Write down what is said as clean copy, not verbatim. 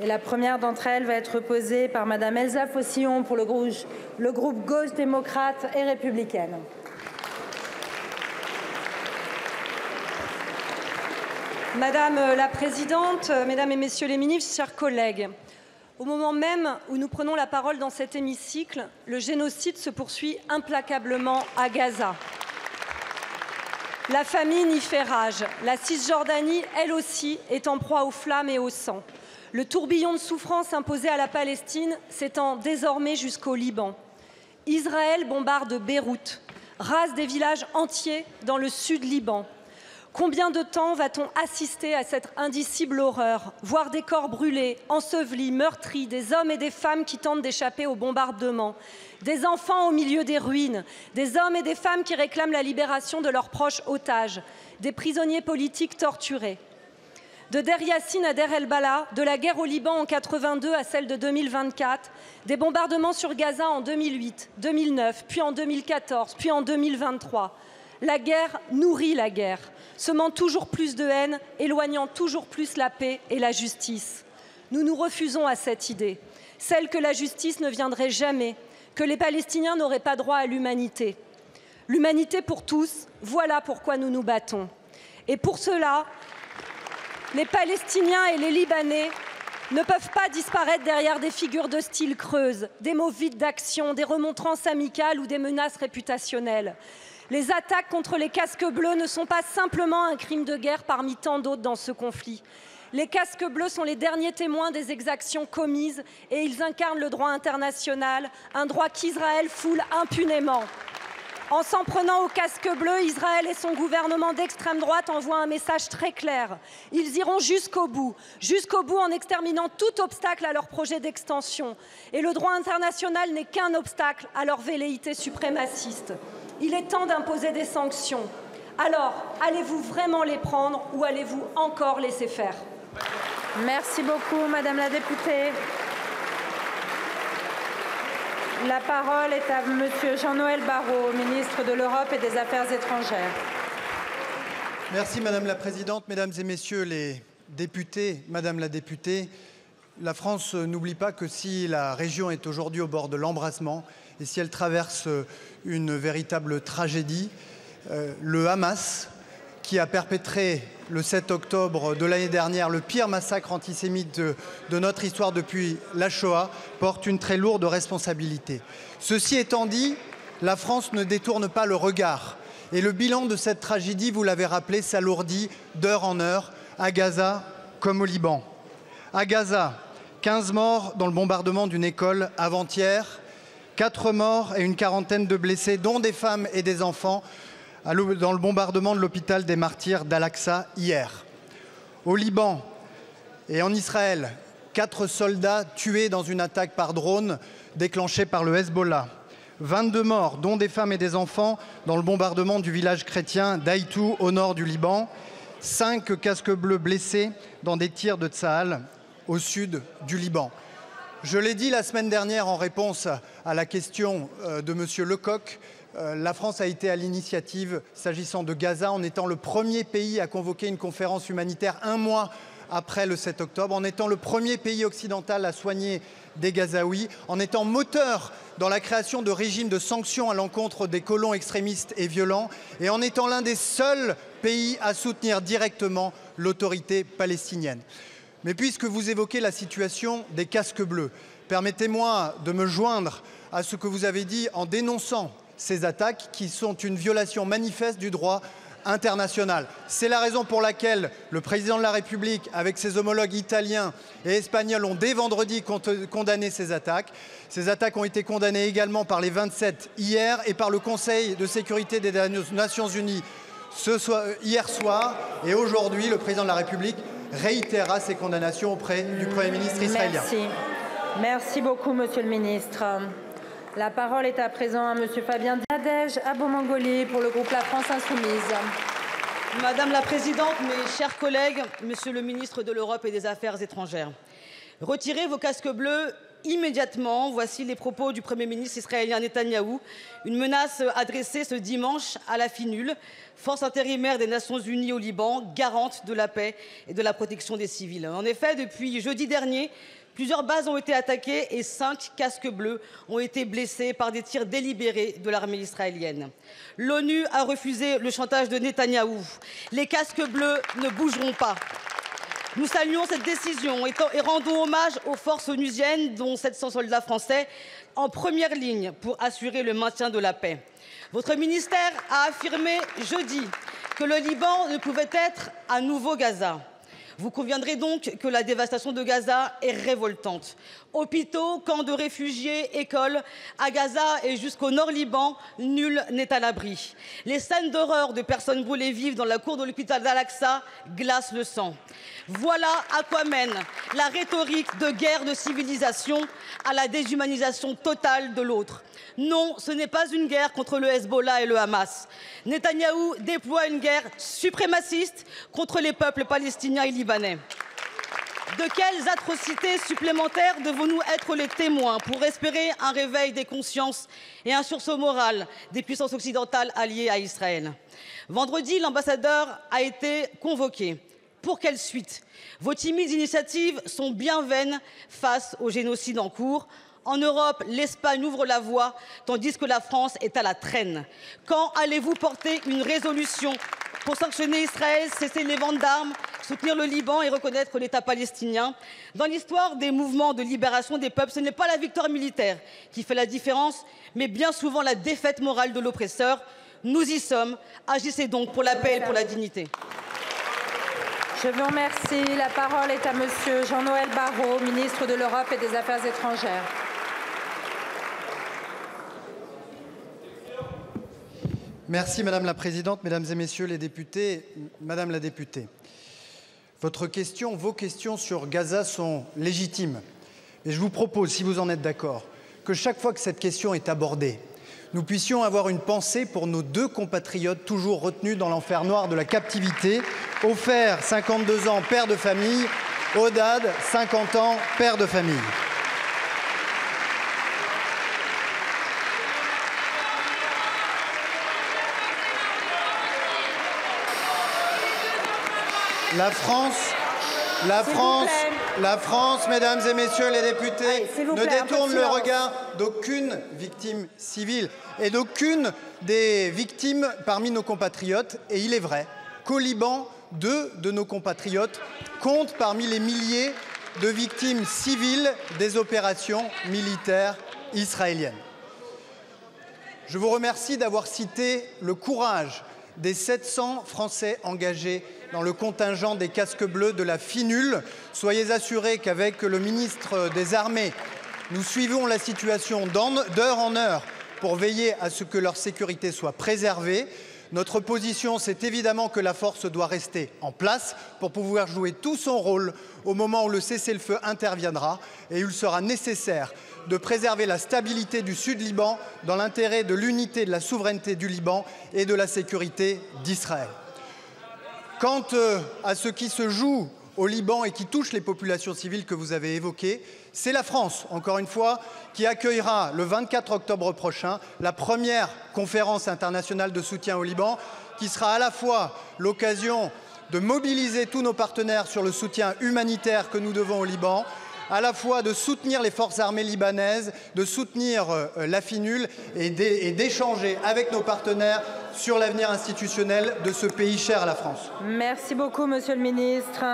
Et la première d'entre elles va être posée par Madame Elsa Fossillon pour le groupe Gauche démocrate et républicaine. Madame la Présidente, Mesdames et Messieurs les ministres, chers collègues, au moment même où nous prenons la parole dans cet hémicycle, le génocide se poursuit implacablement à Gaza. La famine y fait rage. La Cisjordanie, elle aussi, est en proie aux flammes et au sang. Le tourbillon de souffrance imposé à la Palestine s'étend désormais jusqu'au Liban. Israël bombarde Beyrouth, rase des villages entiers dans le sud Liban. Combien de temps va-t-on assister à cette indicible horreur, voir des corps brûlés, ensevelis, meurtris, des hommes et des femmes qui tentent d'échapper au bombardement, des enfants au milieu des ruines, des hommes et des femmes qui réclament la libération de leurs proches otages, des prisonniers politiques torturés. De Der Yassin à Der El-Bala, de la guerre au Liban en 82 à celle de 2024, des bombardements sur Gaza en 2008, 2009, puis en 2014, puis en 2023. La guerre nourrit la guerre, semant toujours plus de haine, éloignant toujours plus la paix et la justice. Nous nous refusons à cette idée, celle que la justice ne viendrait jamais, que les Palestiniens n'auraient pas droit à l'humanité. L'humanité pour tous, voilà pourquoi nous nous battons. Et pour cela, les Palestiniens et les Libanais ne peuvent pas disparaître derrière des figures de style creuses, des mots vides d'action, des remontrances amicales ou des menaces réputationnelles. Les attaques contre les casques bleus ne sont pas simplement un crime de guerre parmi tant d'autres dans ce conflit. Les casques bleus sont les derniers témoins des exactions commises et ils incarnent le droit international, un droit qu'Israël foule impunément. En s'en prenant aux casques bleus, Israël et son gouvernement d'extrême droite envoient un message très clair. Ils iront jusqu'au bout en exterminant tout obstacle à leur projet d'extension. Et le droit international n'est qu'un obstacle à leur velléité suprémaciste. Il est temps d'imposer des sanctions. Alors, allez-vous vraiment les prendre ou allez-vous encore laisser faire? Merci beaucoup, Madame la députée. La parole est à Monsieur Jean-Noël Barrot, ministre de l'Europe et des Affaires étrangères. Merci Madame la Présidente, Mesdames et Messieurs les députés, Madame la députée. La France n'oublie pas que si la région est aujourd'hui au bord de l'embrasement et si elle traverse une véritable tragédie, le Hamas, qui a perpétré le 7 octobre de l'année dernière le pire massacre antisémite de notre histoire depuis la Shoah, porte une très lourde responsabilité. Ceci étant dit, la France ne détourne pas le regard. Et le bilan de cette tragédie, vous l'avez rappelé, s'alourdit d'heure en heure, à Gaza comme au Liban. À Gaza, 15 morts dans le bombardement d'une école avant-hier, 4 morts et une quarantaine de blessés, dont des femmes et des enfants, dans le bombardement de l'hôpital des Martyrs d'Al-Aqsa hier. Au Liban et en Israël, 4 soldats tués dans une attaque par drone déclenchée par le Hezbollah. 22 morts, dont des femmes et des enfants, dans le bombardement du village chrétien d'Aïtou, au nord du Liban. 5 casques bleus blessés dans des tirs de Tsahal, au sud du Liban. Je l'ai dit la semaine dernière en réponse à la question de Monsieur Lecoq, la France a été à l'initiative s'agissant de Gaza en étant le premier pays à convoquer une conférence humanitaire un mois après le 7 octobre, en étant le premier pays occidental à soigner des Gazaouis, en étant moteur dans la création de régimes de sanctions à l'encontre des colons extrémistes et violents et en étant l'un des seuls pays à soutenir directement l'autorité palestinienne. Mais puisque vous évoquez la situation des casques bleus, permettez-moi de me joindre à ce que vous avez dit en dénonçant ces attaques qui sont une violation manifeste du droit international. C'est la raison pour laquelle le président de la République, avec ses homologues italiens et espagnols, ont dès vendredi condamné ces attaques. Ces attaques ont été condamnées également par les 27 hier et par le Conseil de sécurité des Nations Unies hier soir. Et aujourd'hui, le président de la République réitérera ces condamnations auprès du Premier ministre israélien. Merci beaucoup, Monsieur le ministre. La parole est à présent à Monsieur Fabien Nadège Abomangoli pour le groupe La France Insoumise. Madame la Présidente, mes chers collègues, Monsieur le ministre de l'Europe et des Affaires étrangères, Retirez vos casques bleus immédiatement. Voici les propos du Premier ministre israélien Netanyahou. Une menace adressée ce dimanche à la FINUL, force intérimaire des Nations Unies au Liban, garante de la paix et de la protection des civils. En effet, depuis jeudi dernier, plusieurs bases ont été attaquées et 5 casques bleus ont été blessés par des tirs délibérés de l'armée israélienne. L'ONU a refusé le chantage de Netanyahou. Les casques bleus ne bougeront pas. Nous saluons cette décision et rendons hommage aux forces onusiennes, dont 700 soldats français, en première ligne pour assurer le maintien de la paix. Votre ministère a affirmé jeudi que le Liban ne pouvait être un nouveau Gaza. Vous conviendrez donc que la dévastation de Gaza est révoltante. Hôpitaux, camps de réfugiés, écoles, à Gaza et jusqu'au nord Liban, nul n'est à l'abri. Les scènes d'horreur de personnes brûlées vives dans la cour de l'hôpital d'Al-Aqsa glacent le sang. Voilà à quoi mène la rhétorique de guerre de civilisation à la déshumanisation totale de l'autre. Non, ce n'est pas une guerre contre le Hezbollah et le Hamas. Netanyahou déploie une guerre suprémaciste contre les peuples palestiniens et libanais. De quelles atrocités supplémentaires devons-nous être les témoins pour espérer un réveil des consciences et un sursaut moral des puissances occidentales alliées à Israël? Vendredi, l'ambassadeur a été convoqué. Pour quelle suite? Vos timides initiatives sont bien vaines face au génocide en cours. En Europe, l'Espagne ouvre la voie, tandis que la France est à la traîne. Quand allez-vous porter une résolution pour sanctionner Israël, cesser les ventes d'armes, soutenir le Liban et reconnaître l'État palestinien? Dans l'histoire des mouvements de libération des peuples, ce n'est pas la victoire militaire qui fait la différence, mais bien souvent la défaite morale de l'oppresseur. Nous y sommes. Agissez donc pour la paix et pour la dignité. Je vous remercie. La parole est à monsieur Jean-Noël Barrot, ministre de l'Europe et des Affaires étrangères. Merci Madame la Présidente, Mesdames et Messieurs les députés. Madame la députée, vos questions sur Gaza sont légitimes. Et je vous propose, si vous en êtes d'accord, que chaque fois que cette question est abordée, nous puissions avoir une pensée pour nos 2 compatriotes toujours retenus dans l'enfer noir de la captivité. Ofer, 52 ans, père de famille. Odad, 50 ans, père de famille. La France, Mesdames et Messieurs les députés, ne détourne le regard d'aucune victime civile et d'aucune des victimes parmi nos compatriotes. Et il est vrai qu'au Liban, 2 de nos compatriotes comptent parmi les milliers de victimes civiles des opérations militaires israéliennes. Je vous remercie d'avoir cité le courage des 700 Français engagés dans le contingent des casques bleus de la FINUL. Soyez assurés qu'avec le ministre des Armées, nous suivons la situation d'heure en heure pour veiller à ce que leur sécurité soit préservée. Notre position, c'est évidemment que la force doit rester en place pour pouvoir jouer tout son rôle au moment où le cessez-le-feu interviendra, et il sera nécessaire de préserver la stabilité du Sud-Liban dans l'intérêt de l'unité et de la souveraineté du Liban et de la sécurité d'Israël. Quant à ce qui se joue au Liban et qui touche les populations civiles que vous avez évoquées, c'est la France, encore une fois, qui accueillera le 24 octobre prochain la première conférence internationale de soutien au Liban, qui sera à la fois l'occasion de mobiliser tous nos partenaires sur le soutien humanitaire que nous devons au Liban, à la fois de soutenir les forces armées libanaises, de soutenir la FINUL et d'échanger avec nos partenaires sur l'avenir institutionnel de ce pays cher à la France. Merci beaucoup, Monsieur le Ministre.